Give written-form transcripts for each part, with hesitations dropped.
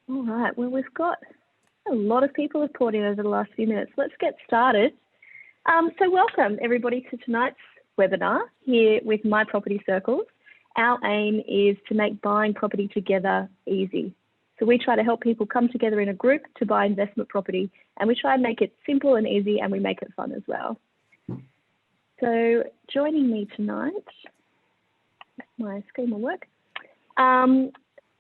All right, well, we've got a lot of people reporting over the last few minutes. Let's get started. So welcome everybody to tonight's webinar here with My Property Circles. Our aim is to make buying property together easy. So we try to help people come together in a group to buy investment property, and we try and make it simple and easy, and we make it fun as well. So joining me tonight, my screen will work.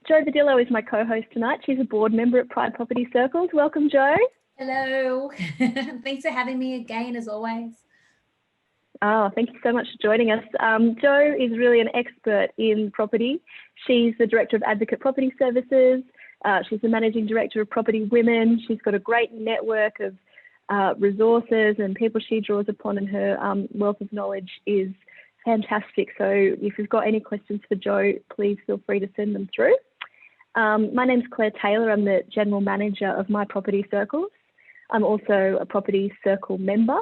Jo Vadillo is my co-host tonight. She's a board member at Pride Property Circles. Welcome, Jo. Hello. Thanks for having me again, as always. Oh, thank you so much for joining us. Jo is really an expert in property. She's the director of Advocate Property Services. She's the managing director of Property Women. She's got a great network of resources and people she draws upon, and her wealth of knowledge is fantastic. So if you've got any questions for Jo, please feel free to send them through. My name's Claire Taylor. I'm the General Manager of My Property Circles. I'm also a Property Circle member,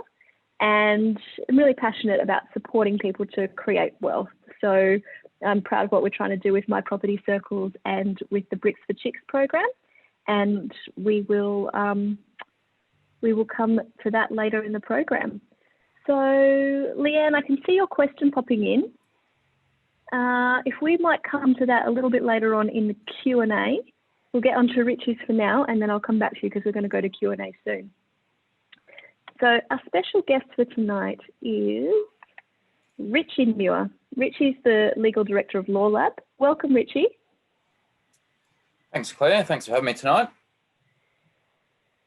and I'm really passionate about supporting people to create wealth. So I'm proud of what we're trying to do with My Property Circles and with the Bricks for Chicks program, and we will come to that later in the program. So Leanne, I can see your question popping in. If we might come to that a little bit later on in the Q&A, we'll get on to Richie's for now, and then I'll come back to you because we're going to go to Q&A soon. So our special guest for tonight is Richie Muir. Richie's the legal director of LawLab. Welcome, Richie. Thanks, Claire. Thanks for having me tonight.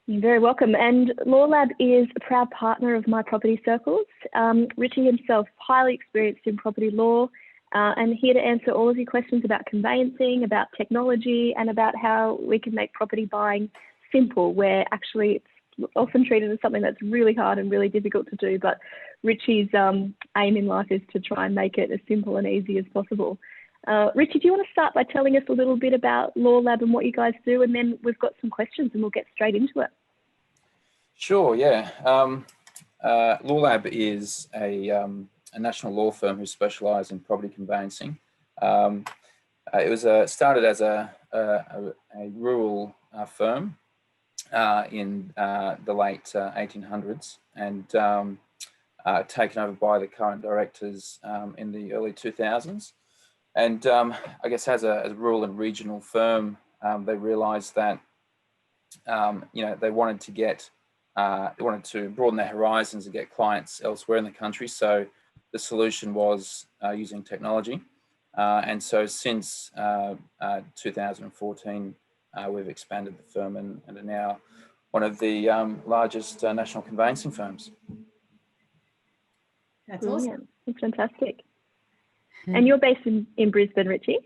You're very welcome. And LawLab is a proud partner of My Property Circles. Richie himself, highly experienced in property law, and here to answer all of your questions about conveyancing, about technology, and about how we can make property buying simple, where actually it's often treated as something that's really hard and really difficult to do. But Richie's aim in life is to try and make it as simple and easy as possible. Richie, do you want to start by telling us a little bit about LawLab and what you guys do? And then we've got some questions and we'll get straight into it. Sure, yeah. LawLab is a national law firm who specialise in property conveyancing. It was started as a rural firm in the late 1800s, and taken over by the current directors in the early 2000s. And I guess as a rural and regional firm, they realised that they wanted to broaden their horizons and get clients elsewhere in the country. So the solution was using technology. And so since 2014, we've expanded the firm and are now one of the largest national conveyancing firms. That's awesome. Brilliant. That's fantastic. And you're based in Brisbane, Richie?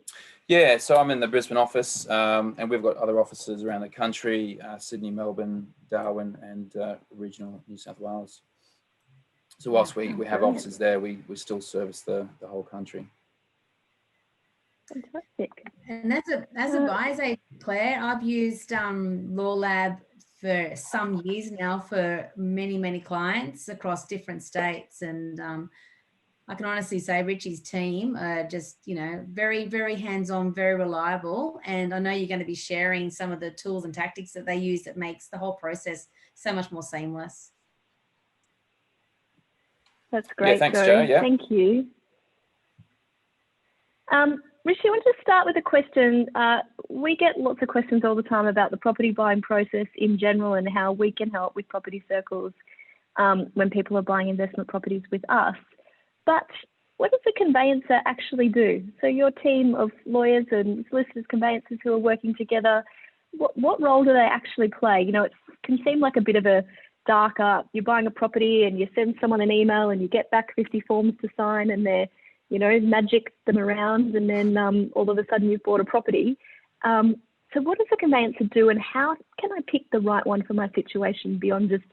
Yeah, so I'm in the Brisbane office, and we've got other offices around the country, Sydney, Melbourne, Darwin, and regional New South Wales. So whilst we have offices there, we still service the whole country. Fantastic. And as a buyer's agent, Claire, I've used LawLab for some years now for many clients across different states, and I can honestly say Richie's team are just, very hands-on, very reliable. And I know you're going to be sharing some of the tools and tactics that they use that makes the whole process so much more seamless. That's great. Yeah, thanks, Jo. Yeah. Thank you. Richie, I want to start with a question. We get lots of questions all the time about the property buying process in general and how we can help with Property Circles when people are buying investment properties with us. But what does a conveyancer actually do? So your team of lawyers and solicitors, conveyancers who are working together, what role do they actually play? It can seem like a bit of a dark art. You're buying a property and you send someone an email and you get back 50 forms to sign, and they're, magic them around, and then all of a sudden you've bought a property. So what does a conveyancer do, and how can I pick the right one for my situation beyond just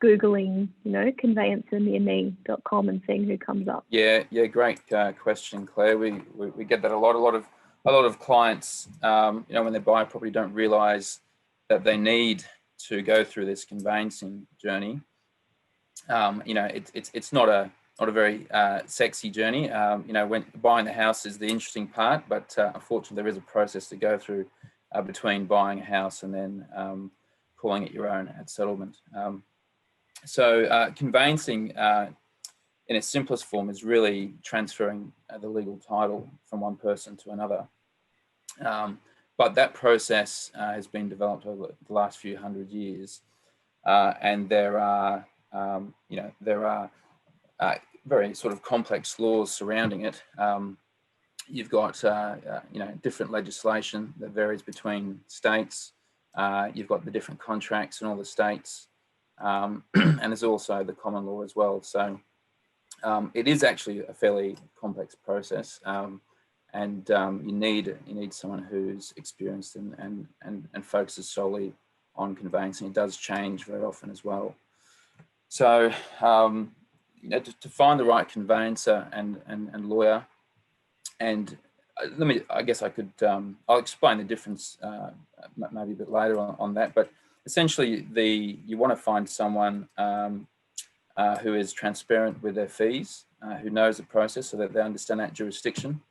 Googling, conveyancernearme.com and seeing who comes up? Yeah, great question, Claire. We get that a lot. A lot of clients, when they buy a property, don't realise that they need to go through this conveyancing journey. It's not a very sexy journey. When buying the house is the interesting part, but unfortunately there is a process to go through between buying a house and then calling it your own at settlement. So conveyancing in its simplest form is really transferring the legal title from one person to another. But that process has been developed over the last few hundred years, and there are, very sort of complex laws surrounding it. You've got, different legislation that varies between states. You've got the different contracts in all the states, and there's also the common law as well. So it is actually a fairly complex process. And you need someone who's experienced and focuses solely on conveyancing. It does change very often as well. So to find the right conveyancer and lawyer, and I guess I could, I'll explain the difference maybe a bit later on that. But essentially, you want to find someone who is transparent with their fees, who knows the process so that they understand that jurisdiction.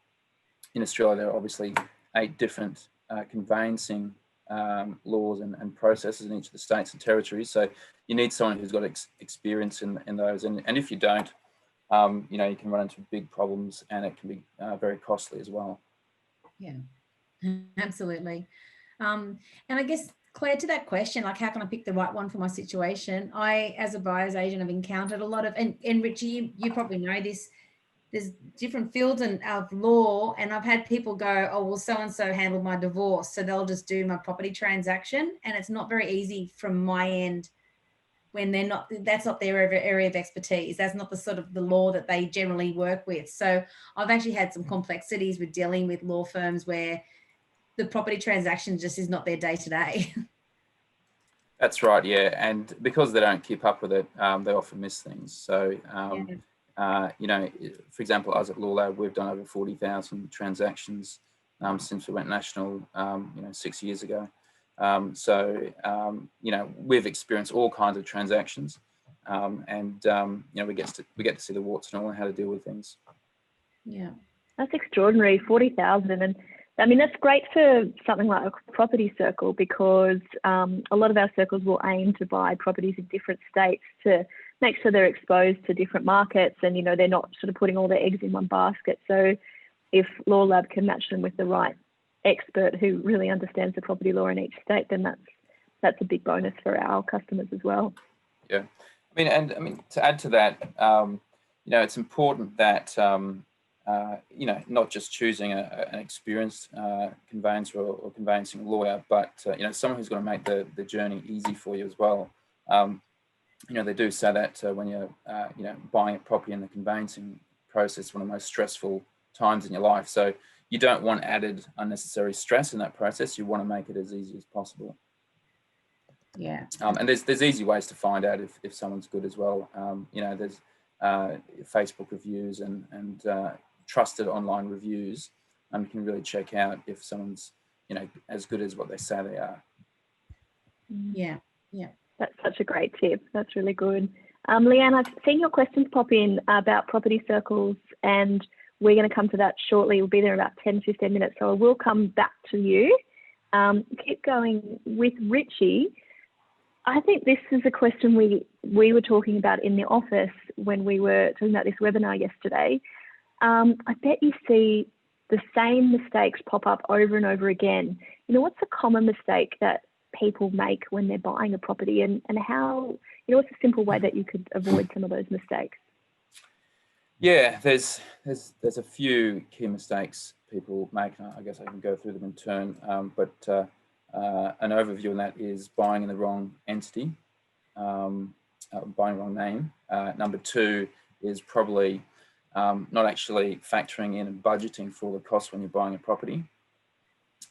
In Australia, there are obviously 8 different conveyancing laws and processes in each of the states and territories. So you need someone who's got experience in those. And if you don't, you can run into big problems, and it can be very costly as well. Yeah, absolutely. And I guess, Claire, to that question, like how can I pick the right one for my situation? I, as a buyer's agent, have encountered a lot of, and Richie, you probably know this, there's different fields of law, and I've had people go, oh, well, so-and-so handled my divorce, so they'll just do my property transaction. And it's not very easy from my end when they're not, that's not their area of expertise. That's not the sort of the law that they generally work with. So I've actually had some complexities with dealing with law firms where the property transaction just is not their day-to-day. That's right, yeah. And because they don't keep up with it, they often miss things. So, for example, us at LawLab, we've done over 40,000 transactions since we went national, 6 years ago. We've experienced all kinds of transactions, we get to see the warts and all and how to deal with things. Yeah, that's extraordinary. 40,000, and I mean that's great for something like a property circle, because a lot of our circles will aim to buy properties in different states to make sure they're exposed to different markets, and they're not sort of putting all their eggs in one basket. So if LawLab can match them with the right expert who really understands the property law in each state, then that's a big bonus for our customers as well. Yeah, I mean to add to that, it's important that not just choosing an experienced conveyancer or conveyancing lawyer, but someone who's going to make the journey easy for you as well. They do say that when you're buying a property in the conveyancing process, one of the most stressful times in your life. So you don't want added unnecessary stress in that process. You want to make it as easy as possible. Yeah. And there's easy ways to find out if someone's good as well. There's Facebook reviews and trusted online reviews. You can really check out if someone's as good as what they say they are. Yeah, yeah. That's such a great tip. That's really good. Leanne, I've seen your questions pop in about property circles, and we're going to come to that shortly. We'll be there in about 10, 15 minutes, so I will come back to you. Keep going with Richie. I think this is a question we were talking about in the office when we were talking about this webinar yesterday. I bet you see the same mistakes pop up over and over again. What's a common mistake that people make when they're buying a property, and how, what's a simple way that you could avoid some of those mistakes? Yeah, there's a few key mistakes people make. I guess I can go through them in turn, but an overview on that is buying in the wrong entity, buying the wrong name. Number 2 is probably not actually factoring in and budgeting for the costs when you're buying a property.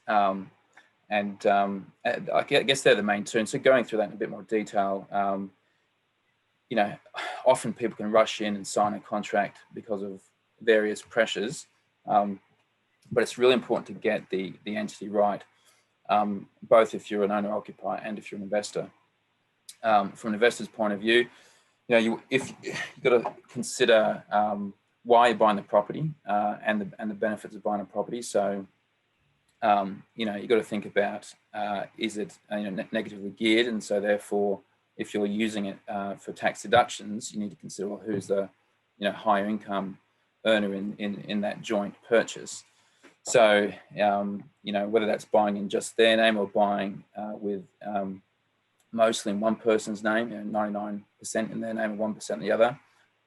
I guess they're the main 2. And so going through that in a bit more detail, often people can rush in and sign a contract because of various pressures, but it's really important to get the entity right, both if you're an owner-occupier and if you're an investor. From an investor's point of view, you've got to consider why you're buying the property and the benefits of buying a property. So you know, you've got to think about, is it negatively geared? And so therefore, if you're using it for tax deductions, you need to consider, well, who's the higher income earner in that joint purchase. So, whether that's buying in just their name or buying with mostly in one person's name, 99% in their name and 1% in the other.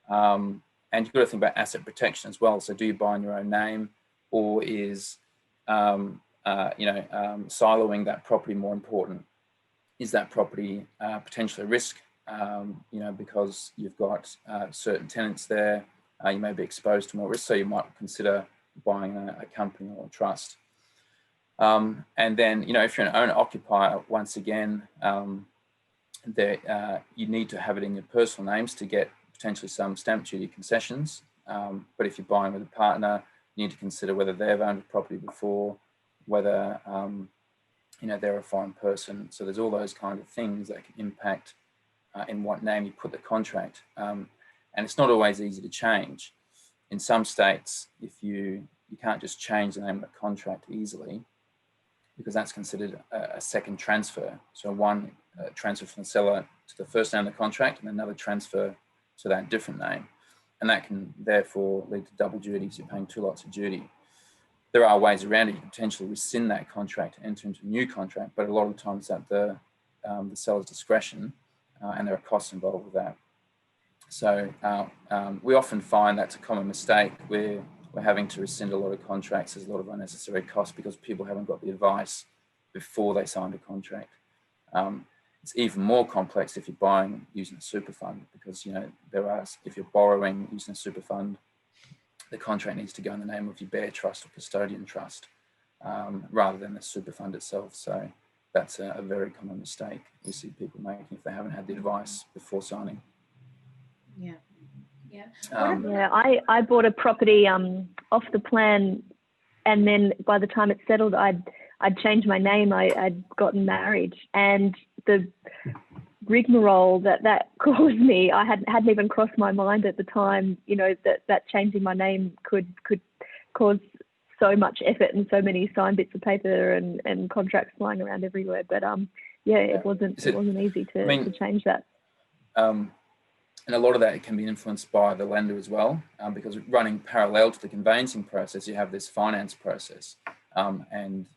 And you've got to think about asset protection as well. So do you buy in your own name, or is, siloing that property more important? Is that property potentially a risk, because you've got certain tenants there, you may be exposed to more risk, so you might consider buying a company or a trust. And then, if you're an owner-occupier, once again, you need to have it in your personal names to get potentially some stamp duty concessions. But if you're buying with a partner, you need to consider whether they've owned a property before, whether they're a foreign person. So there's all those kind of things that can impact in what name you put the contract. And it's not always easy to change. In some states, if you can't just change the name of the contract easily, because that's considered a second transfer. So one transfer from the seller to the first name of the contract, and another transfer to that different name. And that can therefore lead to double duties. You're paying two lots of duty. There are ways around it. You can potentially rescind that contract and enter into a new contract, but a lot of the times at the seller's discretion, and there are costs involved with that. So we often find that's a common mistake where we're having to rescind a lot of contracts. There's a lot of unnecessary costs because people haven't got the advice before they signed a contract. It's even more complex if you're buying using a super fund, because if you're borrowing using a super fund, the contract needs to go in the name of your bear trust or custodian trust, rather than the super fund itself. So that's a very common mistake we see people making if they haven't had the advice before signing. Yeah. I bought a property off the plan, and then by the time it settled, I'd changed my name. I'd gotten married, and the rigmarole that caused me, I hadn't even crossed my mind at the time, that changing my name could cause so much effort and so many signed bits of paper and contracts flying around everywhere. But it wasn't easy to change that. And a lot of that can be influenced by the lender as well, because running parallel to the conveyancing process, you have this finance process. And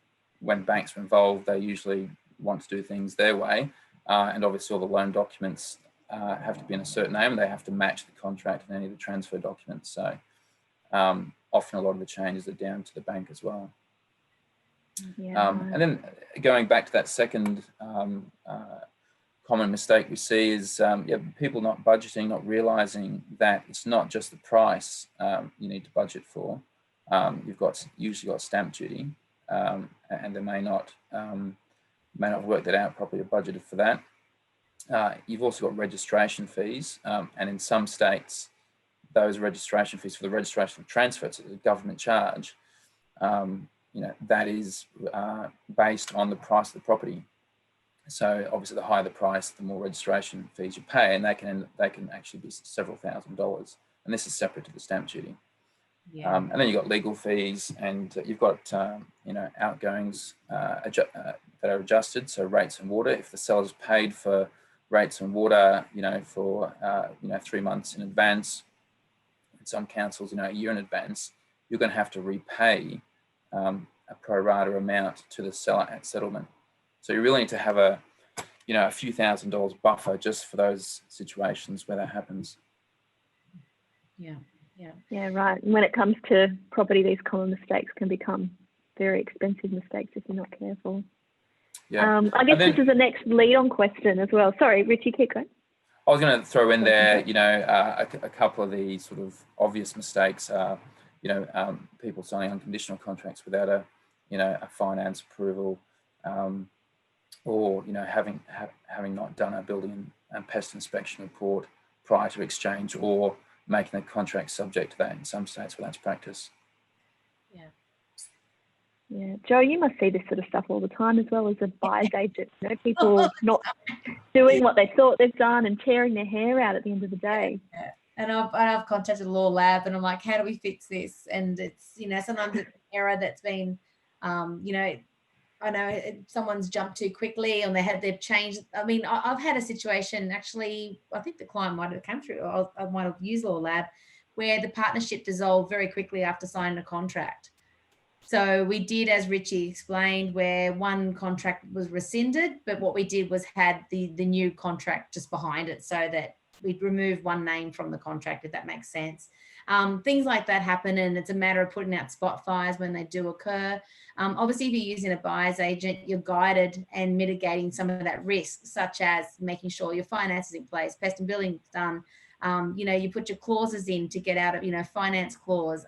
when banks are involved, they usually want to do things their way. And obviously all the loan documents have to be in a certain name, and they have to match the contract and any of the transfer documents. So often a lot of the changes are down to the bank as well. And then going back to that second common mistake we see is people not budgeting, not realizing that it's not just the price you need to budget for. You've usually got stamp duty, and they may not have worked that out properly or budgeted for that. You've also got registration fees, and in some states, those registration fees for the registration of transfer, to the government charge, that is based on the price of the property. So obviously, the higher the price, the more registration fees you pay, and they can actually be several $1,000s. And this is separate to the stamp duty. Yeah. And then you've got legal fees, and you've got outgoings that are adjusted. So rates and water. If the seller's paid for rates and water, for 3 months in advance, in some councils, a year in advance, you're going to have to repay a pro rata amount to the seller at settlement. So you really need to have a few $1,000s buffer just for those situations where that happens. Yeah, right. And when it comes to property, these common mistakes can become very expensive mistakes if you're not careful. Yeah. I guess this is the next lead-on question as well. Sorry, Richie, keep going. I was going to throw in there, a couple of the sort of obvious mistakes are, people signing unconditional contracts without a finance approval, or having not done a building and pest inspection report prior to exchange, or making the contract subject to that in some states where that's practice. Yeah, Jo, you must see this sort of stuff all the time as well as a buyer's agent. People not doing what they thought they've done and tearing their hair out at the end of the day. Yeah. And I've contacted LawLab, and I'm like, how do we fix this? And it's sometimes it's an error that's been You know, I know someone's jumped too quickly and they've changed. I mean, I've had a situation actually, I think the client might have come through, or I might have used LawLab, where the partnership dissolved very quickly after signing a contract. So we did, as Richie explained, where one contract was rescinded, but what we did was had the new contract just behind it, so that we'd remove one name from the contract, if that makes sense. Things like that happen, and it's a matter of putting out spot fires when they do occur. Obviously, if you're using a buyer's agent, you're guided and mitigating some of that risk, such as making sure your finance is in place, pest and billing is done. You know, you put your clauses in to get out of, you know, finance clause.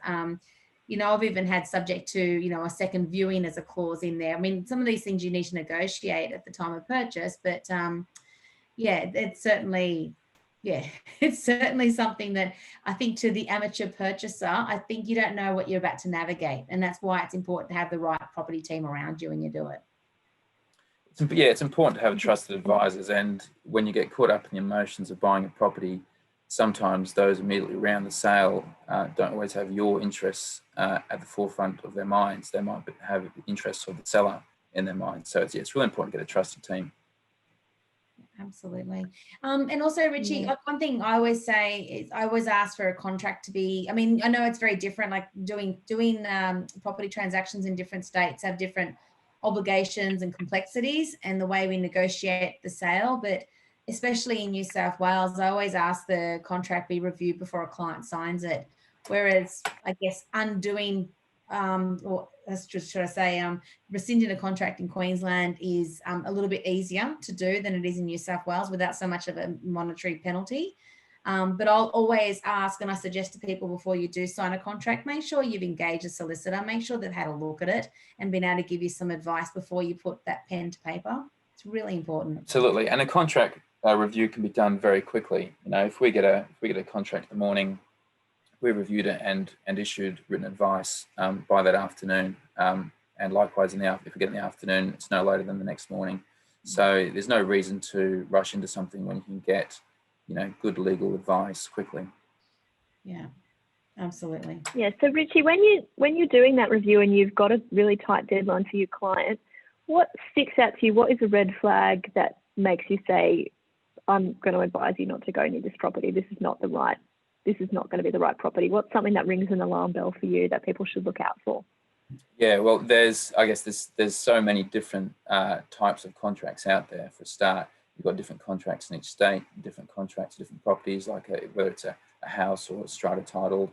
You know, I've even had subject to, you know, a second viewing as a clause in there. I mean, some of these things you need to negotiate at the time of purchase, but yeah, it's certainly something that I think to the amateur purchaser, I think you don't know what you're about to navigate. And that's why it's important to have the right property team around you when you do it. Yeah, it's important to have trusted advisors. And when you get caught up in the emotions of buying a property, sometimes those immediately around the sale don't always have your interests at the forefront of their minds. They might have interests of the seller in their mind. So it's really important to get a trusted team. Absolutely. And also, Richie, one thing I always say is I always ask for a contract to be, I mean, I know it's very different, like doing property transactions in different states have different obligations and complexities and the way we negotiate the sale. But especially in New South Wales, I always ask the contract be reviewed before a client signs it. Whereas, I guess, undoing or should I say, rescinding a contract in Queensland is a little bit easier to do than it is in New South Wales without so much of a monetary penalty. But I'll always ask, and I suggest to people before you do sign a contract, make sure you've engaged a solicitor, make sure they've had a look at it and been able to give you some advice before you put that pen to paper. It's really important. Absolutely, and a contract review can be done very quickly. You know, if we get a contract in the morning, we reviewed it and issued written advice by that afternoon. And likewise, if we get in the afternoon, it's no later than the next morning. So there's no reason to rush into something when you can get, you know, good legal advice quickly. Yeah, absolutely. Yeah. So Richie, when you're doing that review and you've got a really tight deadline for your client, what sticks out to you? What is a red flag that makes you say, I'm going to advise you not to go near this property? This is not going to be the right property. What's something that rings an alarm bell for you that people should look out for? Yeah, well, there's so many different types of contracts out there. For a start, you've got different contracts in each state, different contracts, different properties, like whether it's a house or a strata title,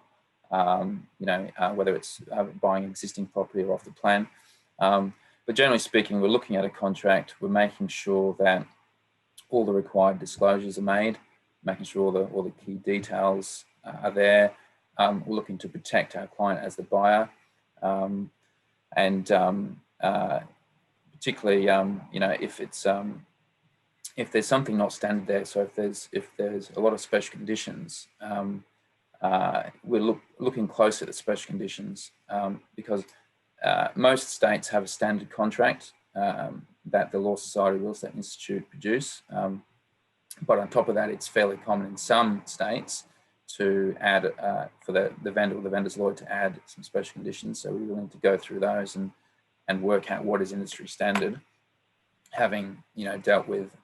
whether it's buying existing property or off the plan. But generally speaking, we're looking at a contract, we're making sure that all the required disclosures are made, making sure all the key details are there. We're looking to protect our client as the buyer. Particularly, if there's something not standard there, so if there's a lot of special conditions, we're looking close at the special conditions because most states have a standard contract that the Law Society Real Estate Institute produce, but on top of that, it's fairly common in some states to add for the vendor or the vendor's lawyer to add some special conditions. So we're willing to go through those and work out what is industry standard. Having dealt with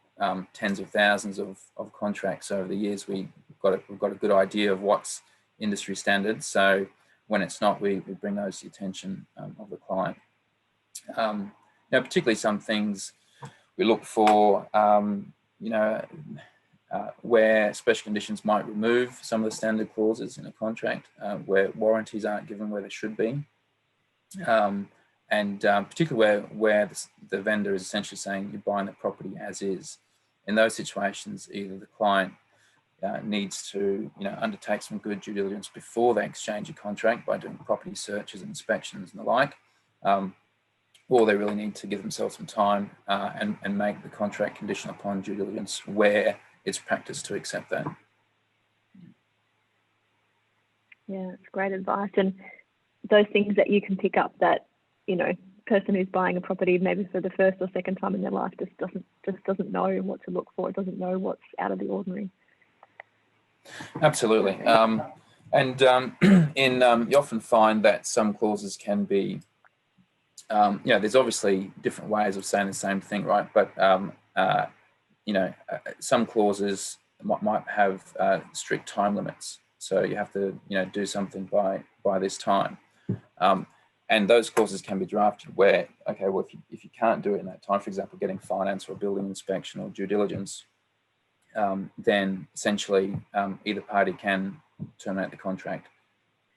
tens of thousands of contracts over the years, we've got a good idea of what's industry standard. So when it's not, we bring those to the attention of the client. Particularly some things we look for, where special conditions might remove some of the standard clauses in a contract, where warranties aren't given where they should be, and particularly where the vendor is essentially saying you're buying the property as is. In those situations, either the client needs to undertake some good due diligence before they exchange a contract by doing property searches and inspections and the like, or they really need to give themselves some time and make the contract conditional upon due diligence where it's practice to accept that. Yeah, it's great advice. And those things that you can pick up that, person who's buying a property maybe for the first or second time in their life just doesn't know what to look for. It doesn't know what's out of the ordinary. Absolutely. You often find that some clauses can be you know, there's obviously different ways of saying the same thing, right? But you know, some clauses might have strict time limits, so you have to, you know, do something by this time, and those clauses can be drafted where, okay, well, if you can't do it in that time, for example, getting finance or building inspection or due diligence, then essentially either party can terminate the contract,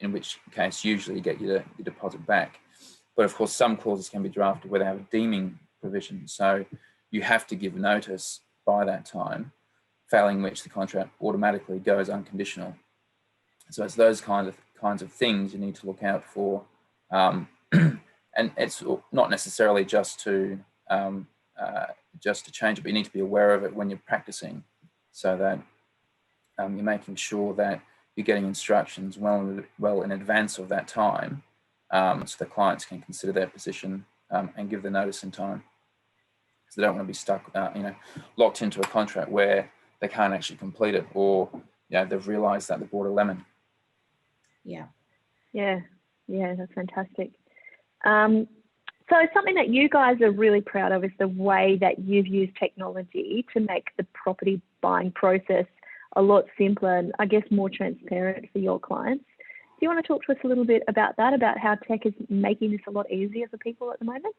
in which case usually you get your deposit back. But of course, some clauses can be drafted where they have a deeming provision. So you have to give notice by that time, failing which the contract automatically goes unconditional. So it's those kinds of things you need to look out for. And it's not necessarily just to change it, but you need to be aware of it when you're practicing, so that you're making sure that you're getting instructions well in advance of that time, so the clients can consider their position and give the notice in time. Because they don't want to be stuck, you know, locked into a contract where they can't actually complete it, or, you know, they've realised that they bought a lemon. Yeah. Yeah, that's fantastic. So something that you guys are really proud of is the way that you've used technology to make the property buying process a lot simpler and, I guess, more transparent for your clients. Do you want to talk to us a little bit about that, about how tech is making this a lot easier for people at the moment?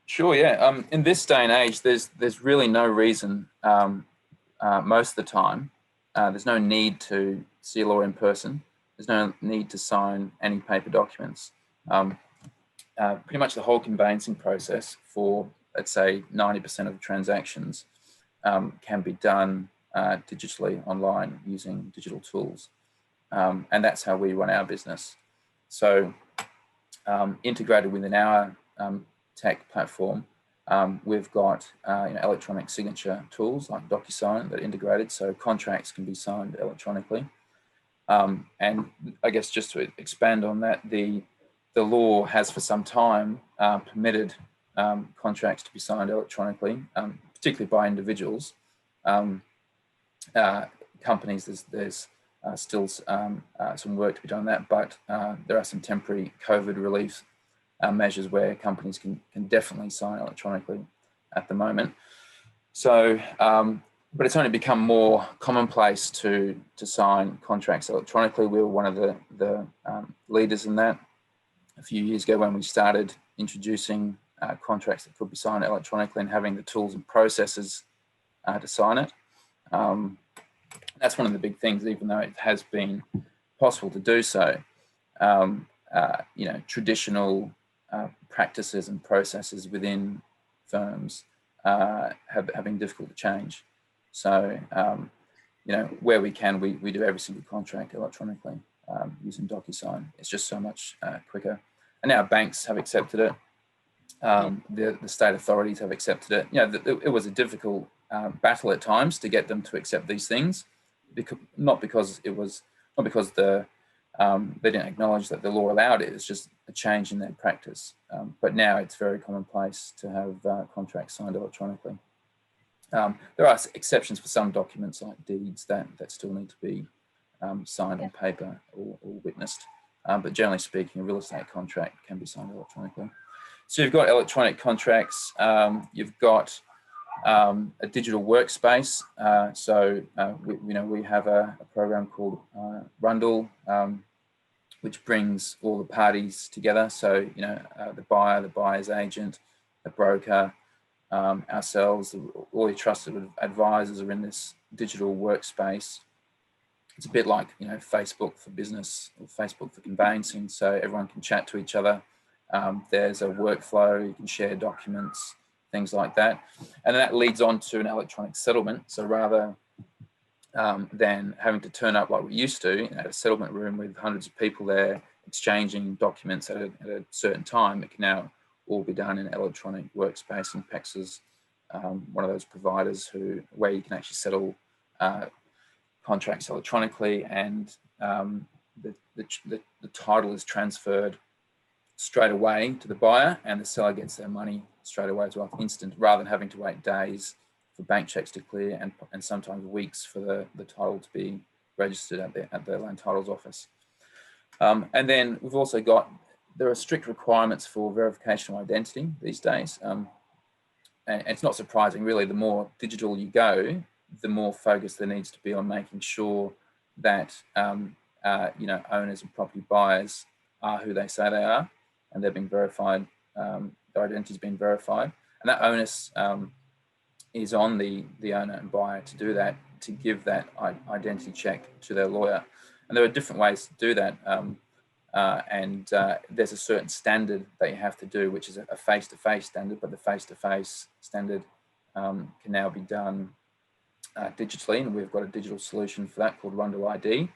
Sure, yeah. In this day and age, there's really no reason, most of the time, there's no need to see a lawyer in person. There's no need to sign any paper documents. Pretty much the whole conveyancing process for, let's say, 90% of transactions can be done digitally online using digital tools. And that's how we run our business. So integrated within our tech platform, we've got you know, electronic signature tools like DocuSign that are integrated, so contracts can be signed electronically. And I guess just to expand on that, the law has for some time permitted contracts to be signed electronically, particularly by individuals. Companies, there's still some work to be done on that, but there are some temporary COVID relief measures where companies can definitely sign electronically at the moment. So, but it's only become more commonplace to sign contracts electronically. We were one of the leaders in that a few years ago when we started introducing contracts that could be signed electronically and having the tools and processes to sign it. That's one of the big things, even though it has been possible to do so. You know, traditional practices and processes within firms have been difficult to change. So, you know, where we can, we do every single contract electronically using DocuSign. It's just so much quicker. And now banks have accepted it. The state authorities have accepted it. You know, it was a difficult battle at times to get them to accept these things, not because they didn't acknowledge that the law allowed it. It's just a change in their practice. But now it's very commonplace to have contracts signed electronically. There are exceptions for some documents like deeds that still need to be signed on paper or witnessed. But generally speaking, a real estate contract can be signed electronically. So you've got electronic contracts, you've got a digital workspace. We have a program called Rundle, which brings all the parties together. So, you know, the buyer, the buyer's agent, the broker, ourselves, all your trusted advisors are in this digital workspace. It's a bit like, you know, Facebook for business or Facebook for conveyancing. So everyone can chat to each other. There's a workflow, you can share documents, things like that. And that leads on to an electronic settlement. So rather than having to turn up like we used to at a settlement room with hundreds of people there exchanging documents at a certain time, it can now all be done in an electronic workspace. And PEX is one of those providers where you can actually settle contracts electronically, and the title is transferred straight away to the buyer, and the seller gets their money straight away as well, instant, rather than having to wait days for bank checks to clear and sometimes weeks for the title to be registered at the land titles office. And then we've also got there are strict requirements for verification of identity these days. And it's not surprising, really. The more digital you go, the more focus there needs to be on making sure that owners and property buyers are who they say they are, and they're being verified. Their identity's been verified, and that onus is on the owner and buyer to do that, to give that identity check to their lawyer. And there are different ways to do that. There's a certain standard that you have to do, which is a face-to-face standard, but the face-to-face standard can now be done digitally, and we've got a digital solution for that called Rundle ID.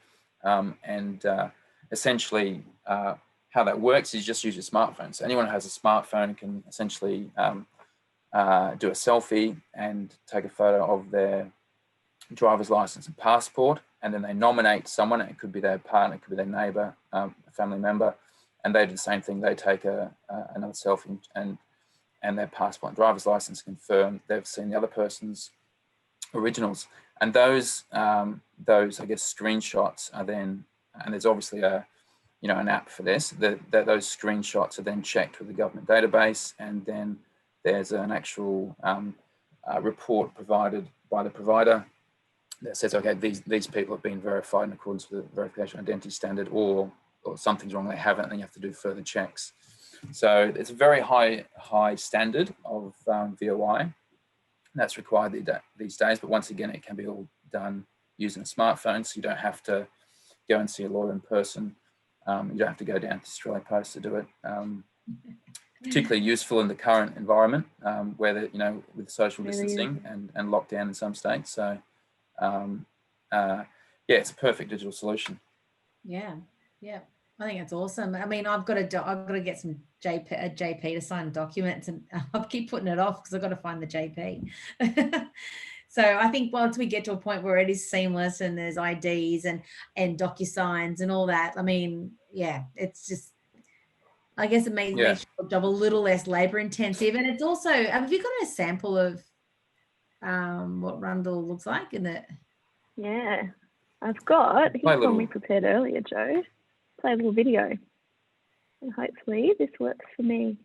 Essentially, how that works is just use your smartphone. So anyone who has a smartphone can essentially do a selfie and take a photo of their driver's license and passport, and then they nominate someone. It could be their partner, it could be their neighbour, a family member, and they do the same thing. They take another selfie and their passport and driver's license confirm they've seen the other person's originals. And those I guess screenshots are then, and there's obviously an app for this, those screenshots are then checked with the government database, and then there's an actual report provided by the provider that says, okay, these people have been verified in accordance with the verification identity standard, or something's wrong, they haven't, and then you have to do further checks. So it's a very high standard of VOI that's required these days, but once again, it can be all done using a smartphone, so you don't have to go and see a lawyer in person. You don't have to go down to Australia Post to do it. Particularly useful in the current environment where with social distancing and lockdown in some states. So it's a perfect digital solution. Yeah. I think it's awesome. I mean, I've got to get some JP to sign documents, and I keep putting it off because I've got to find the JP. So I think once we get to a point where it is seamless and there's IDs and DocuSigns and all that, I mean, it's just, I guess it makes your job a little less labor intensive. And it's also, have you got a sample of what Rundle looks like in it? Yeah, I've got, here's one we prepared earlier, Jo. Play a little video. And hopefully this works for me.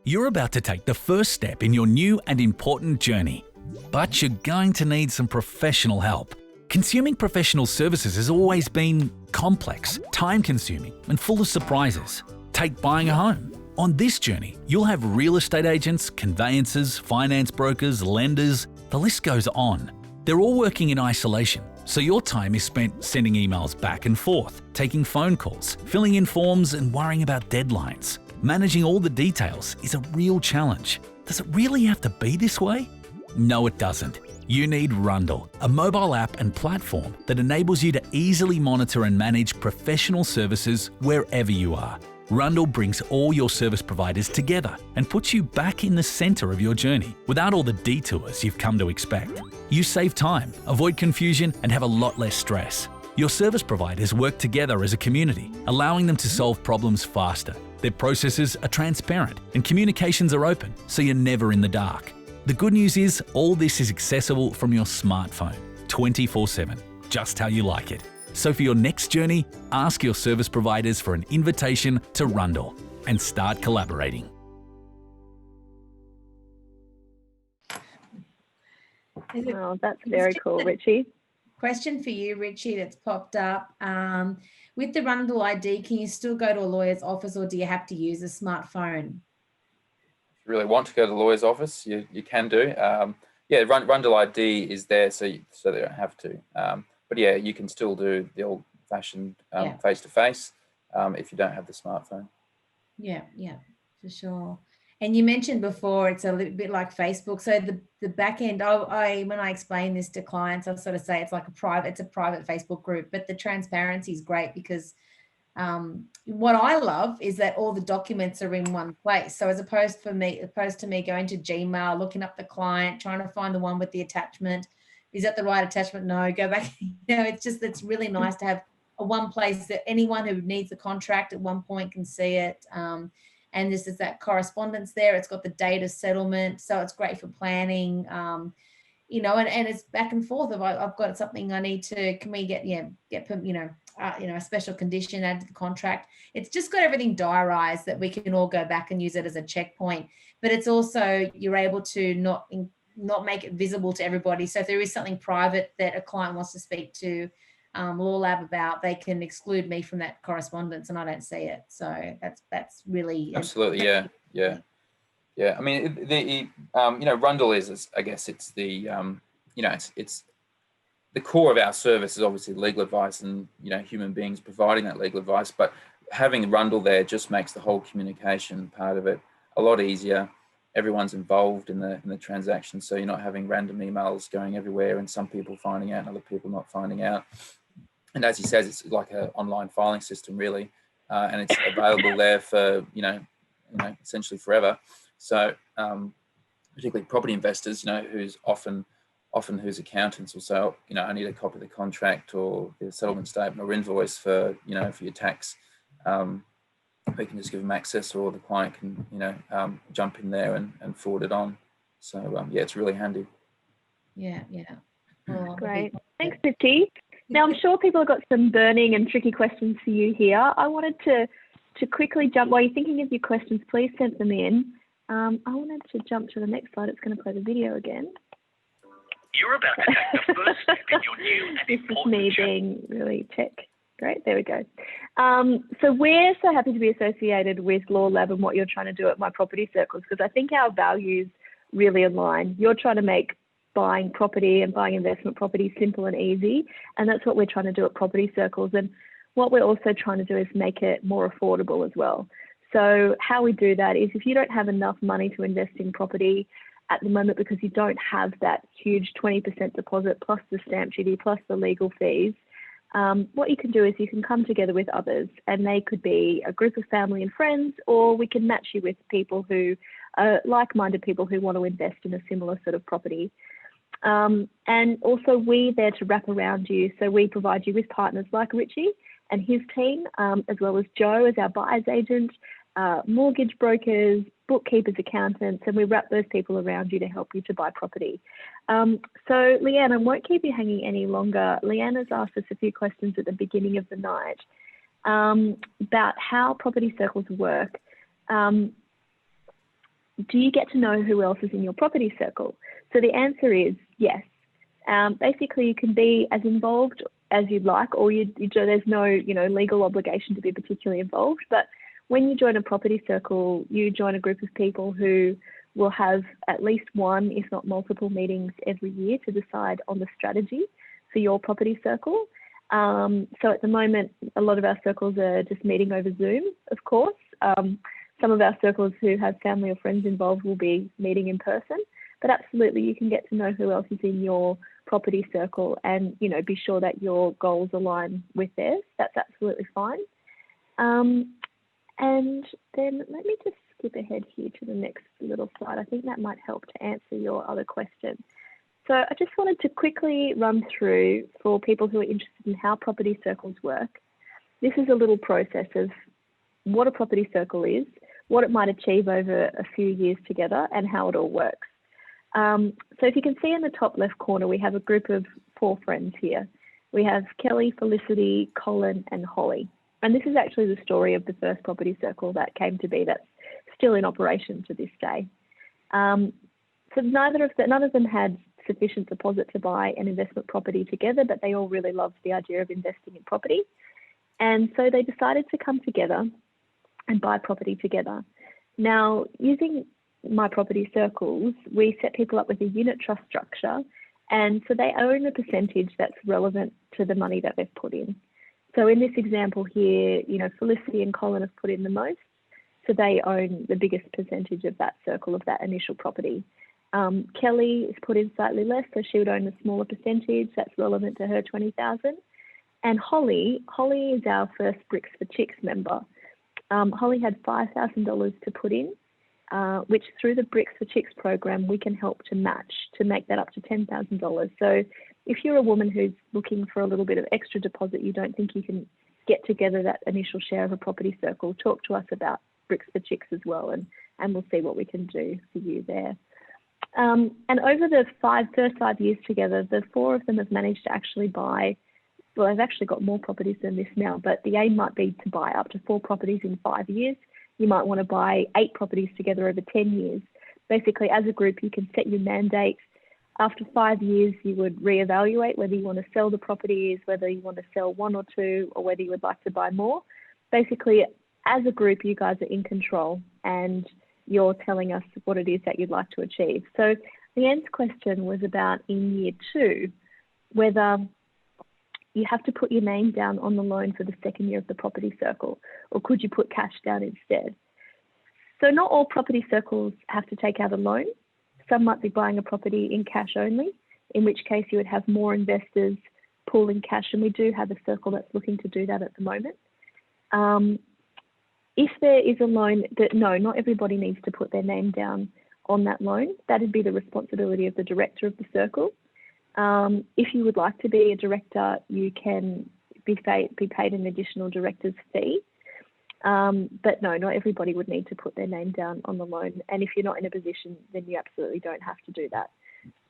You're about to take the first step in your new and important journey, but you're going to need some professional help. Consuming professional services has always been complex, time-consuming, and full of surprises. Take buying a home. On this journey, you'll have real estate agents, conveyancers, finance brokers, lenders, the list goes on. They're all working in isolation, so your time is spent sending emails back and forth, taking phone calls, filling in forms, and worrying about deadlines. Managing all the details is a real challenge. Does it really have to be this way? No, it doesn't. You need Rundle, a mobile app and platform that enables you to easily monitor and manage professional services wherever you are. Rundle brings all your service providers together and puts you back in the centre of your journey without all the detours you've come to expect. You save time, avoid confusion, and have a lot less stress. Your service providers work together as a community, allowing them to solve problems faster. Their processes are transparent and communications are open, so you're never in the dark. The good news is all this is accessible from your smartphone, 24/7, just how you like it. So for your next journey, ask your service providers for an invitation to Rundle and start collaborating. Oh, that's very cool, Richie. Question for you, Richie, that's popped up. With the Rundle ID, can you still go to a lawyer's office, or do you have to use a smartphone? If you really want to go to the lawyer's office, you can do. Rundle ID is there so they don't have to. But you can still do the old-fashioned face-to-face if you don't have the smartphone. Yeah, for sure. And you mentioned before it's a little bit like Facebook. So the back end, when I explain this to clients, I sort of say it's like a private Facebook group, but the transparency is great because what I love is that all the documents are in one place. So as opposed to me going to Gmail, looking up the client, trying to find the one with the attachment. Is that the right attachment? No, go back. It's really nice to have a one place that anyone who needs the contract at one point can see it. And this is that correspondence there. It's got the date of settlement. So it's great for planning, and it's back and forth. If I've got something I need to, can we get a special condition added to the contract. It's just got everything diarised that we can all go back and use it as a checkpoint. But it's also, you're able to not make it visible to everybody. So if there is something private that a client wants to speak to LawLab about, they can exclude me from that correspondence and I don't see it. So that's really absolutely, yeah. I mean, Rundle is I guess it's the it's the core of our service is obviously legal advice and human beings providing that legal advice. But having Rundle there just makes the whole communication part of it a lot easier. Everyone's involved in the transaction, so you're not having random emails going everywhere and some people finding out and other people not finding out. And as he says, it's like an online filing system, really, and it's available there for essentially forever. So particularly property investors, who's often whose accountants will say, I need a copy of the contract or the settlement statement or invoice for for your tax. We can just give them access, or the client can jump in there and forward it on. So it's really handy. Yeah. Well, great. Thanks, Richie. Now, I'm sure people have got some burning and tricky questions for you here. I wanted to quickly jump, while you're thinking of your questions, please send them in. I wanted to jump to the next slide. It's going to play the video again. You're about to take the first step in your new and this is important me journey. being really tech. Great, there we go. So we're so happy to be associated with LawLab and what you're trying to do at My Property Circles, because I think our values really align. You're trying to make buying property and buying investment property simple and easy, and that's what we're trying to do at Property Circles. And what we're also trying to do is make it more affordable as well. So how we do that is, if you don't have enough money to invest in property at the moment because you don't have that huge 20% deposit plus the stamp duty plus the legal fees, what you can do is you can come together with others, and they could be a group of family and friends, or we can match you with people who are like-minded people who want to invest in a similar sort of property. And also we're there to wrap around you. So we provide you with partners like Richie and his team, as well as Jo as our buyer's agent, mortgage brokers, bookkeepers, accountants, and we wrap those people around you to help you to buy property. So Leanne, I won't keep you hanging any longer. Leanne has asked us a few questions at the beginning of the night about how Property Circles work. Do you get to know who else is in your property circle? So the answer is yes. Basically, you can be as involved as you'd like, or there's no legal obligation to be particularly involved. But when you join a property circle, you join a group of people who will have at least one, if not multiple, meetings every year to decide on the strategy for your property circle. So at the moment, a lot of our circles are just meeting over Zoom, of course. Some of our circles who have family or friends involved will be meeting in person, but absolutely you can get to know who else is in your property circle and, be sure that your goals align with theirs. That's absolutely fine. And then let me just skip ahead here to the next little slide. I think that might help to answer your other question. So I just wanted to quickly run through, for people who are interested in how property circles work, this is a little process of what a property circle is, what it might achieve over a few years together, and how it all works. So if you can see in the top left corner, we have a group of 4 friends here. We have Kelly, Felicity, Colin, and Holly. And this is actually the story of the first property circle that came to be, that's still in operation to this day. So none of them had sufficient deposit to buy an investment property together, but they all really loved the idea of investing in property. And so they decided to come together and buy property together. Now, using My Property Circles, we set people up with a unit trust structure, and so they own a percentage that's relevant to the money that they've put in. So in this example here, Felicity and Colin have put in the most, so they own the biggest percentage of that circle, of that initial property. Kelly has put in slightly less, so she would own a smaller percentage that's relevant to her 20,000. And Holly is our first Bricks for Chicks member. Holly had $5,000 to put in, which through the Bricks for Chicks program, we can help to match to make that up to $10,000. So if you're a woman who's looking for a little bit of extra deposit, you don't think you can get together that initial share of a property circle, talk to us about Bricks for Chicks as well, and we'll see what we can do for you there. And over the first 5 years together, the 4 of them have managed to actually buy well, they've actually got more properties than this now, but the aim might be to buy up to 4 properties in 5 years. You might want to buy 8 properties together over 10 years. Basically, as a group, you can set your mandate. After 5 years, you would reevaluate whether you want to sell the properties, whether you want to sell 1 or 2, or whether you would like to buy more. Basically, as a group, you guys are in control and you're telling us what it is that you'd like to achieve. So Leanne's question was about in year 2, whether you have to put your name down on the loan for the second year of the property circle, or could you put cash down instead? So not all property circles have to take out a loan. Some might be buying a property in cash only, in which case you would have more investors pooling cash, and we do have a circle that's looking to do that at the moment. If there is a loan that, no, not everybody needs to put their name down on that loan. That would be the responsibility of the director of the circle. If you would like to be a director, you can be paid an additional director's fee. But no, not everybody would need to put their name down on the loan. And if you're not in a position, then you absolutely don't have to do that.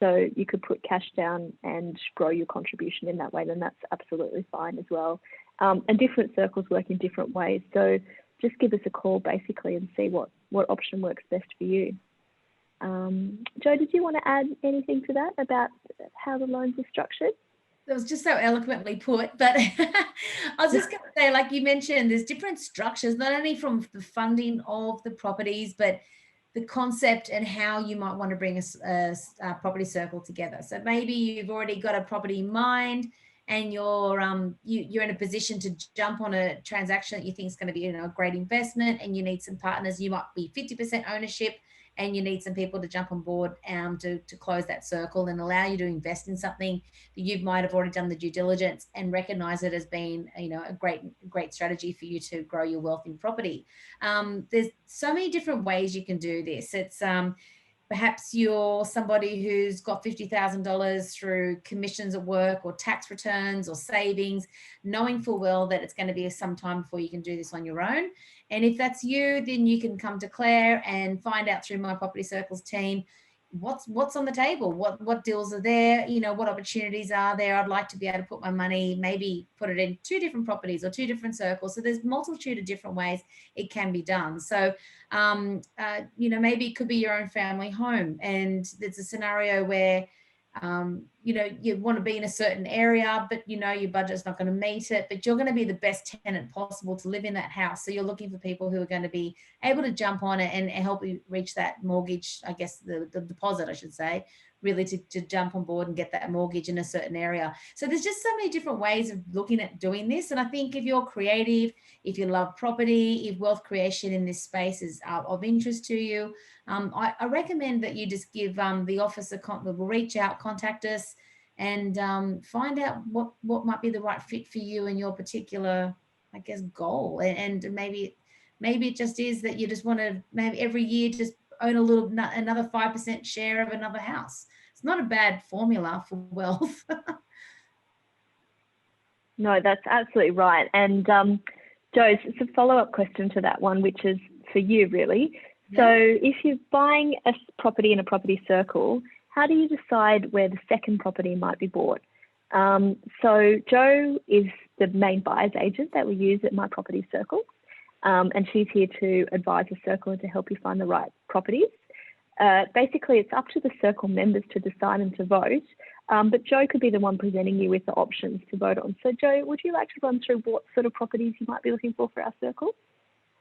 So you could put cash down and grow your contribution in that way, then that's absolutely fine as well. And different circles work in different ways. So just give us a call basically and see what option works best for you. Jo, did you want to add anything to that about how the loans are structured? That was just so eloquently put, but I was just going to say, like you mentioned, there's different structures, not only from the funding of the properties, but the concept and how you might want to bring a property circle together. So maybe you've already got a property in mind and you're in a position to jump on a transaction that you think is going to be, a great investment, and you need some partners. You might be 50% ownership, and you need some people to jump on board to close that circle and allow you to invest in something that you might have already done the due diligence and recognize it as being, a great strategy for you to grow your wealth in property. There's so many different ways you can do this. It's perhaps you're somebody who's got $50,000 through commissions at work or tax returns or savings, knowing full well that it's going to be some time before you can do this on your own. And if that's you, then you can come to Claire and find out through my Property Circles team what's on the table, what deals are there, what opportunities are there. I'd like to be able to put my money, maybe put it in 2 different properties or 2 different circles. So there's multitude of different ways it can be done. So, maybe it could be your own family home, and there's a scenario where, you want to be in a certain area, but your budget's not going to meet it, but you're going to be the best tenant possible to live in that house. So you're looking for people who are going to be able to jump on it and help you reach that mortgage, I guess the deposit, I should say, really to jump on board and get that mortgage in a certain area. So there's just so many different ways of looking at doing this. And I think if you're creative, if you love property, if wealth creation in this space is of interest to you, I recommend that you just give the office we'll reach out, contact us, and find out what might be the right fit for you and your particular, I guess, goal. And maybe it just is that you just want to maybe every year just own another 5% share of another house. It's not a bad formula for wealth. No, that's absolutely right. And Jo, it's a follow-up question to that one, which is for you really. Yeah. So if you're buying a property in a property circle, how do you decide where the second property might be bought? So Jo is the main buyer's agent that we use at My Property Circle. And she's here to advise the circle and to help you find the right properties. Basically, it's up to the circle members to decide and to vote, but Jo could be the one presenting you with the options to vote on. So Jo, would you like to run through what sort of properties you might be looking for our circle?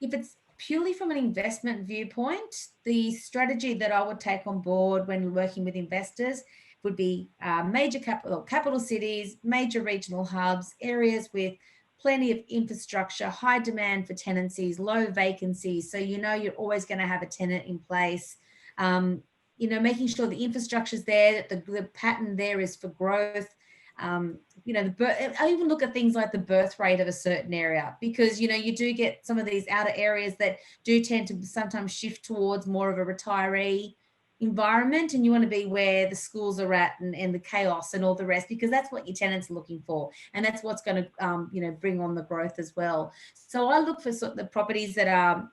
If it's purely from an investment viewpoint, the strategy that I would take on board when working with investors would be major capital cities, major regional hubs, areas with plenty of infrastructure, high demand for tenancies, low vacancies. So you're always going to have a tenant in place. Making sure the infrastructure's there, that the pattern there is for growth. I even look at things like the birth rate of a certain area, because you do get some of these outer areas that do tend to sometimes shift towards more of a retiree environment, and you want to be where the schools are at and the chaos and all the rest, because that's what your tenants are looking for, and that's what's going to bring on the growth as well. So I look for sort of the properties that are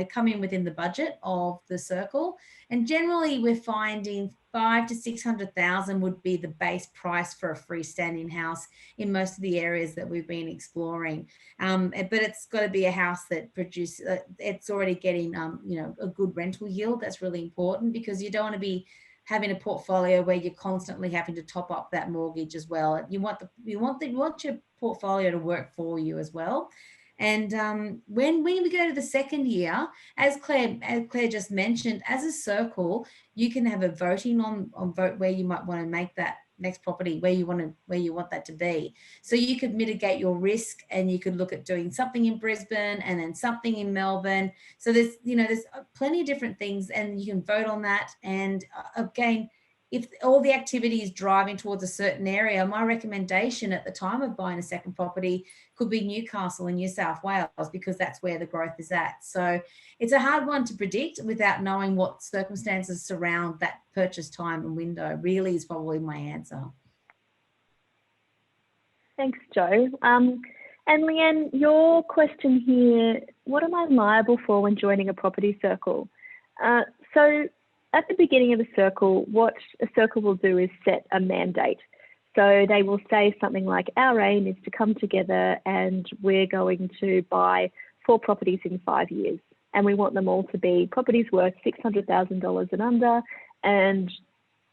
come in within the budget of the circle, and generally we're finding 500 to 600,000 would be the base price for a freestanding house in most of the areas that we've been exploring. But it's got to be a house that produces, it's already getting, you know, a good rental yield. That's really important, because you don't want to be having a portfolio where you're constantly having to top up that mortgage as well. You want your portfolio to work for you as well. And when we go to the second year, as Claire just mentioned, as a circle, you can have a voting on vote where you might want to make that next property where you want that to be. So you could mitigate your risk, and you could look at doing something in Brisbane and then something in Melbourne. So there's plenty of different things, and you can vote on that. And again, if all the activity is driving towards a certain area, my recommendation at the time of buying a second property could be Newcastle in New South Wales, because that's where the growth is at. So it's a hard one to predict without knowing what circumstances surround that purchase time and window, really is probably my answer. Thanks, Jo. And Leanne, your question here, what am I liable for when joining a property circle? So at the beginning of a circle, what a circle will do is set a mandate. So they will say something like, our aim is to come together and we're going to buy 4 properties in 5 years. And we want them all to be properties worth $600,000 and under. And,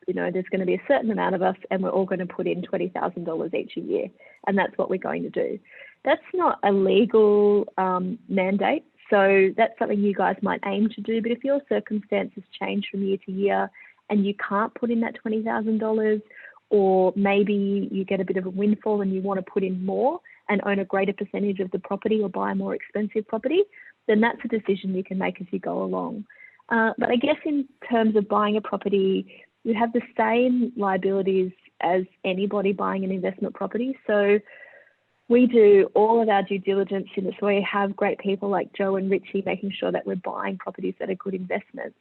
you know, there's going to be a certain amount of us, and we're all going to put in $20,000 each a year. And that's what we're going to do. That's not a legal mandate. So that's something you guys might aim to do. But if your circumstances change from year to year and you can't put in that $20,000, or maybe you get a bit of a windfall and you want to put in more and own a greater percentage of the property or buy a more expensive property, then that's a decision you can make as you go along. But I guess in terms of buying a property, you have the same liabilities as anybody buying an investment property. So we do all of our due diligence in this. We have great people like Jo and Richie making sure that we're buying properties that are good investments.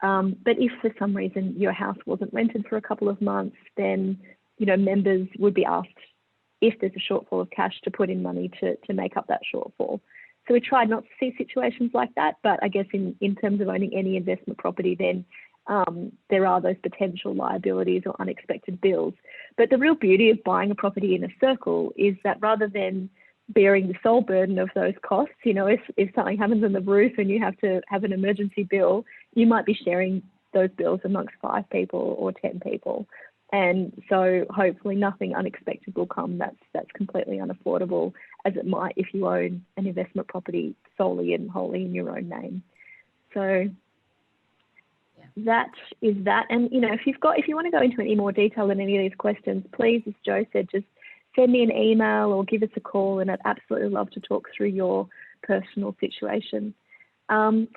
But if for some reason your house wasn't rented for a couple of months, then, you know, members would be asked if there's a shortfall of cash to put in money to make up that shortfall. So we try not to see situations like that. But I guess in terms of owning any investment property, then there are those potential liabilities or unexpected bills. But the real beauty of buying a property in a circle is that rather than bearing the sole burden of those costs, you know, if something happens on the roof and you have to have an emergency bill, you might be sharing those bills amongst 5 people or 10 people. And so hopefully nothing unexpected will come that's completely unaffordable, as it might if you own an investment property solely and wholly in your own name. So that is that. And, you know, if you want to go into any more detail in any of these questions, please, as Jo said, just send me an email or give us a call, and I'd absolutely love to talk through your personal situation. And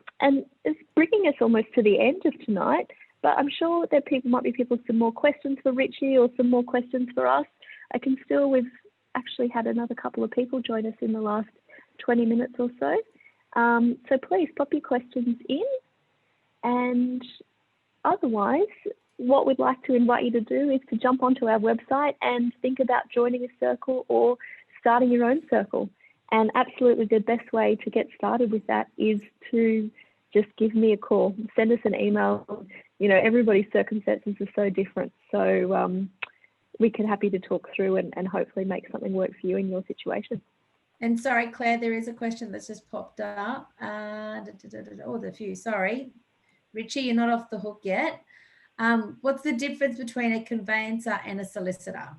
it's bringing us almost to the end of tonight, but I'm sure that might be people with some more questions for Richie or some more questions for us. We've actually had another couple of people join us in the last 20 minutes or so. So please pop your questions in. And otherwise, what we'd like to invite you to do is to jump onto our website and think about joining a circle or starting your own circle. And absolutely the best way to get started with that is to just give me a call, send us an email. You know, everybody's circumstances are so different. So we can happy to talk through and hopefully make something work for you in your situation. And sorry, Claire, there is a question that's just popped up. Oh, the few, sorry. Richie, you're not off the hook yet. What's the difference between a conveyancer and a solicitor?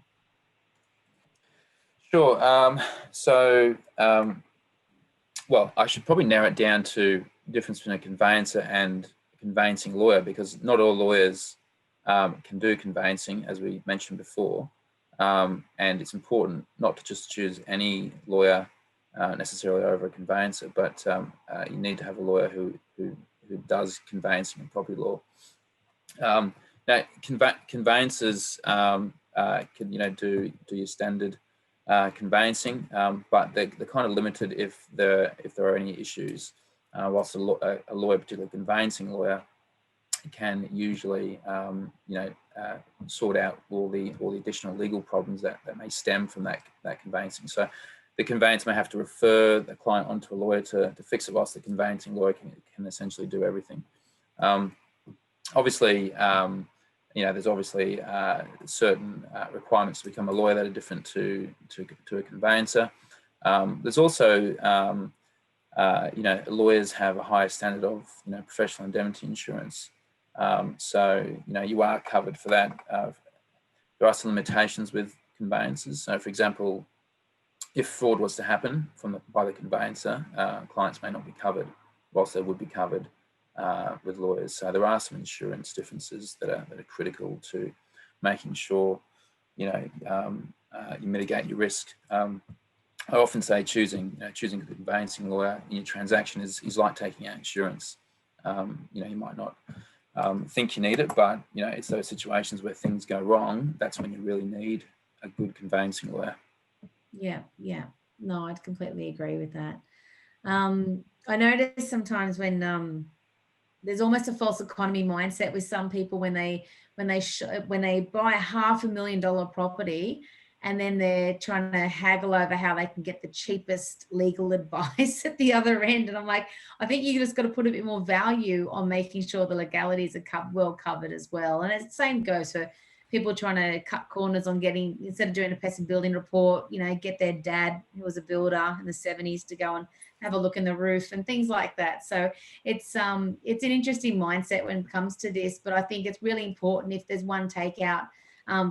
Sure. Well, I should probably narrow it down to the difference between a conveyancer and a conveyancing lawyer, because not all lawyers can do conveyancing, as we mentioned before. And it's important not to just choose any lawyer necessarily over a conveyancer, but you need to have a lawyer who does conveyancing and property law. Now, conveyancers can, you know, do your standard conveyancing, but they're kind of limited if there are any issues. Whilst a lawyer, particularly a conveyancing lawyer, can usually sort out all the additional legal problems that may stem from that conveyancing. So the conveyancer may have to refer the client onto a lawyer to fix it, whilst the conveyancing lawyer can essentially do everything. Obviously, there's obviously certain requirements to become a lawyer that are different to a conveyancer. There's also, lawyers have a higher standard of, professional indemnity insurance. So, you are covered for that. There are some limitations with conveyancers. So, for example, if fraud was to happen by the conveyancer, clients may not be covered, whilst they would be covered with lawyers. So there are some insurance differences that are critical to making sure, you mitigate your risk. I often say choosing a conveyancing lawyer in your transaction is like taking out insurance. You might not think you need it, but it's those situations where things go wrong. That's when you really need a good conveyancing lawyer. Yeah. No, I'd completely agree with that. I notice sometimes when there's almost a false economy mindset with some people when they buy a $500,000 property, and then they're trying to haggle over how they can get the cheapest legal advice at the other end. And I'm like, I think you just got to put a bit more value on making sure the legalities are well covered as well. And the same goes for people trying to cut corners on getting, instead of doing a pest and building report, get their dad, who was a builder in the 70s, to go and have a look in the roof and things like that. So it's an interesting mindset when it comes to this, but I think it's really important, if there's one takeout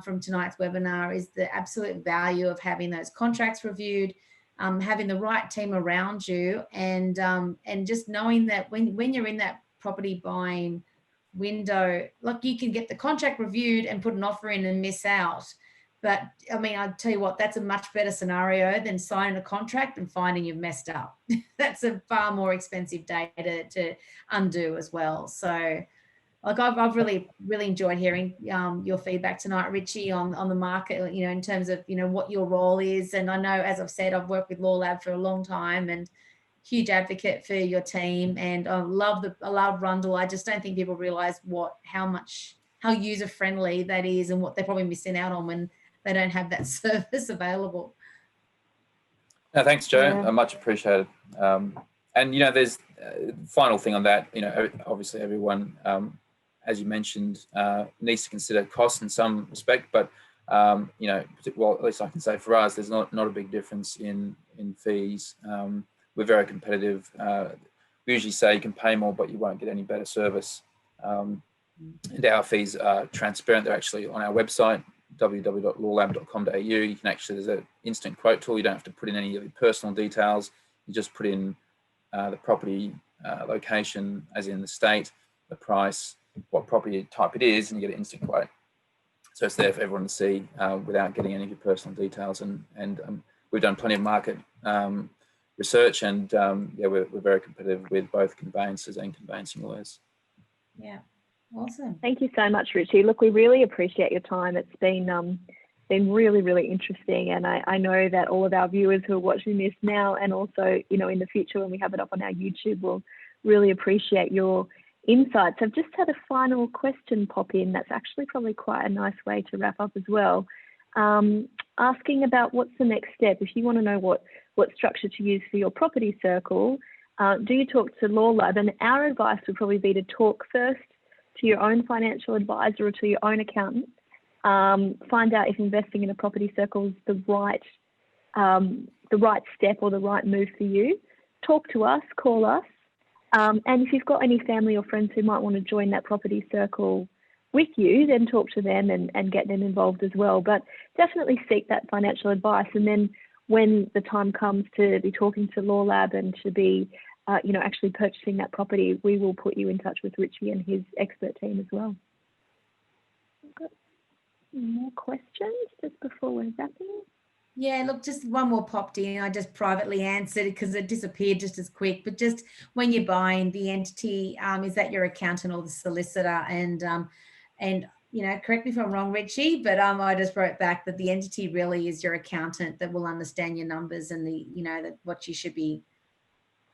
from tonight's webinar, is the absolute value of having those contracts reviewed, having the right team around you, and just knowing that when you're in that property buying window, like, you can get the contract reviewed and put an offer in and miss out. But I mean, I'll tell you what, that's a much better scenario than signing a contract and finding you've messed up. That's a far more expensive day to undo as well. So, like, I've really, really enjoyed hearing your feedback tonight, Richie, on the market, in terms of, what your role is. And I know, as I've said, I've worked with LawLab for a long time, and huge advocate for your team. And I love Rundle. I just don't think people realize how user-friendly that is, and what they're probably missing out on when they don't have that service available. No, thanks, Jo. Yeah. Much appreciated. And, there's final thing on that, obviously everyone, as you mentioned, needs to consider costs in some respect, but, well, at least I can say for us, there's not a big difference in fees. We're very competitive. We usually say you can pay more, but you won't get any better service. And our fees are transparent. They're actually on our website, www.lawlab.com.au. You can actually, there's an instant quote tool. You don't have to put in any of your personal details. You just put in the property location, as in the state, the price, what property type it is, and you get an instant quote. So it's there for everyone to see without getting any of your personal details. And we've done plenty of market research, and we're very competitive with both conveyancers and conveyancing lawyers. Yeah, awesome. Thank you so much, Richie. Look, we really appreciate your time. It's been really, really interesting, and I know that all of our viewers who are watching this now, and also in the future when we have it up on our YouTube, will really appreciate your insights. I've just had a final question pop in. That's actually probably quite a nice way to wrap up as well. Asking about what's the next step. If you want to know what structure to use for your property circle, do you talk to LawLab? And our advice would probably be to talk first to your own financial advisor or to your own accountant. Find out if investing in a property circle is the right step or the right move for you. Talk to us, call us. And if you've got any family or friends who might want to join that property circle with you, then talk to them and get them involved as well. But definitely seek that financial advice. And then when the time comes to be talking to LawLab and to be, actually purchasing that property, we will put you in touch with Richie and his expert team as well. I've got more questions just before we're wrapping. Yeah, look, just one more popped in. I just privately answered it because it disappeared just as quick. But just when you're buying the entity, is that your accountant or the solicitor? And correct me if I'm wrong, Richie, but I just wrote back that the entity really is your accountant that will understand your numbers and that what you should be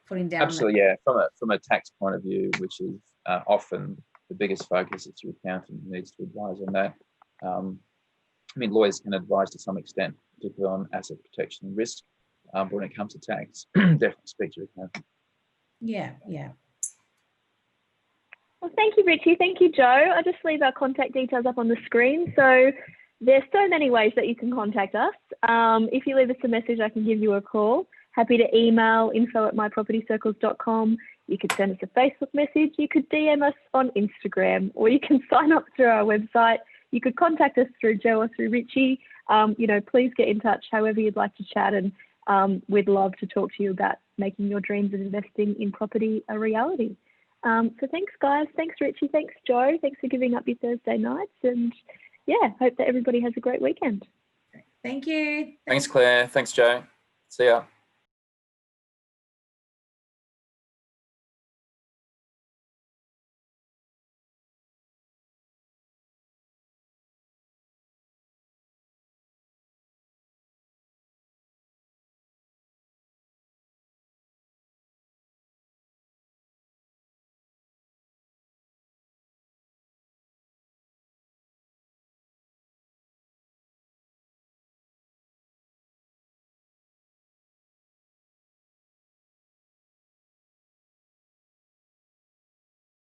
putting down. Absolutely, yeah. From a tax point of view, which is often the biggest focus, it's your accountant who needs to advise on that. Lawyers can advise to some extent, particularly on asset protection and risk, but when it comes to tax, definitely speak to your accountant. Yeah. Well, thank you, Richie. Thank you, Jo. I'll just leave our contact details up on the screen. So there's so many ways that you can contact us. If you leave us a message, I can give you a call. Happy to email info@mypropertycircles.com. You could send us a Facebook message. You could DM us on Instagram, or you can sign up through our website. You could contact us through Jo or through Richie. Please get in touch however you'd like to chat, and we'd love to talk to you about making your dreams of investing in property a reality. So thanks, guys. Thanks, Richie. Thanks, Jo. Thanks for giving up your Thursday nights. And yeah, hope that everybody has a great weekend. Thank you. Thanks, Claire. Thanks, Jo. See ya.